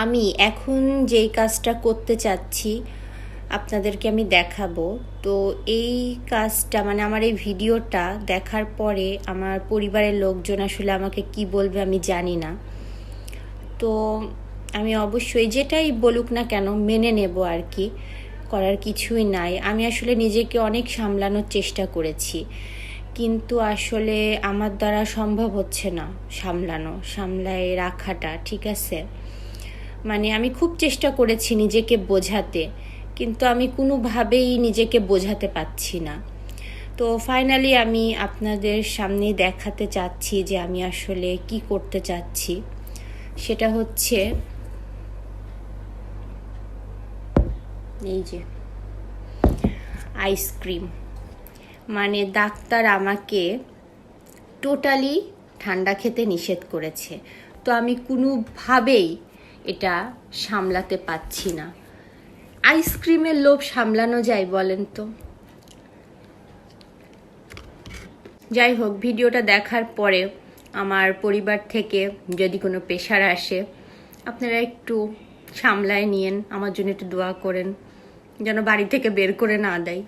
আমি এখন যেই কাজটা করতে চাচ্ছি আপনাদেরকে আমি দেখাবো। তো এই কাজটা মানে আমার এই ভিডিওটা দেখার পরে আমার পরিবারের লোকজন আসলে আমাকে কি বলবে আমি জানি না। তো আমি অবশ্যই যেটাই বলুক না কেন মেনে নেব আর কি, করার কিছুই নাই। আমি আসলে নিজেকে অনেক সামলানোর চেষ্টা করেছি, কিন্তু আসলে আমার দ্বারা সম্ভব হচ্ছে না সামলায় রাখাটা, ঠিক আছে? মানে আমি খুব চেষ্টা করেছি নিজেকে বোঝাতে, কিন্তু আমি কোনোভাবেই নিজেকে বোঝাতে পারছি না। তো ফাইনালি আমি আপনাদের সামনে দেখাতে চাচ্ছি যে আমি আসলে কি করতে চাচ্ছি। সেটা হচ্ছে এই যে আইসক্রিম। মানে ডাক্তার আমাকে টোটালি ঠান্ডা খেতে নিষেধ করেছে, তো আমি কোনোভাবেই এটা সামলাতে পারছি না। আইসক্রিমের লোভ সামলানো যায় বলেন তো? যাই হোক, ভিডিওটা দেখার পরে আমার পরিবার থেকে যদি কোনো প্রেশার আসে আপনারা একটু সামলায় নিয়েন, আমার জন্য একটু দোয়া করেন যেন বাড়ি থেকে বের করে না দেয়।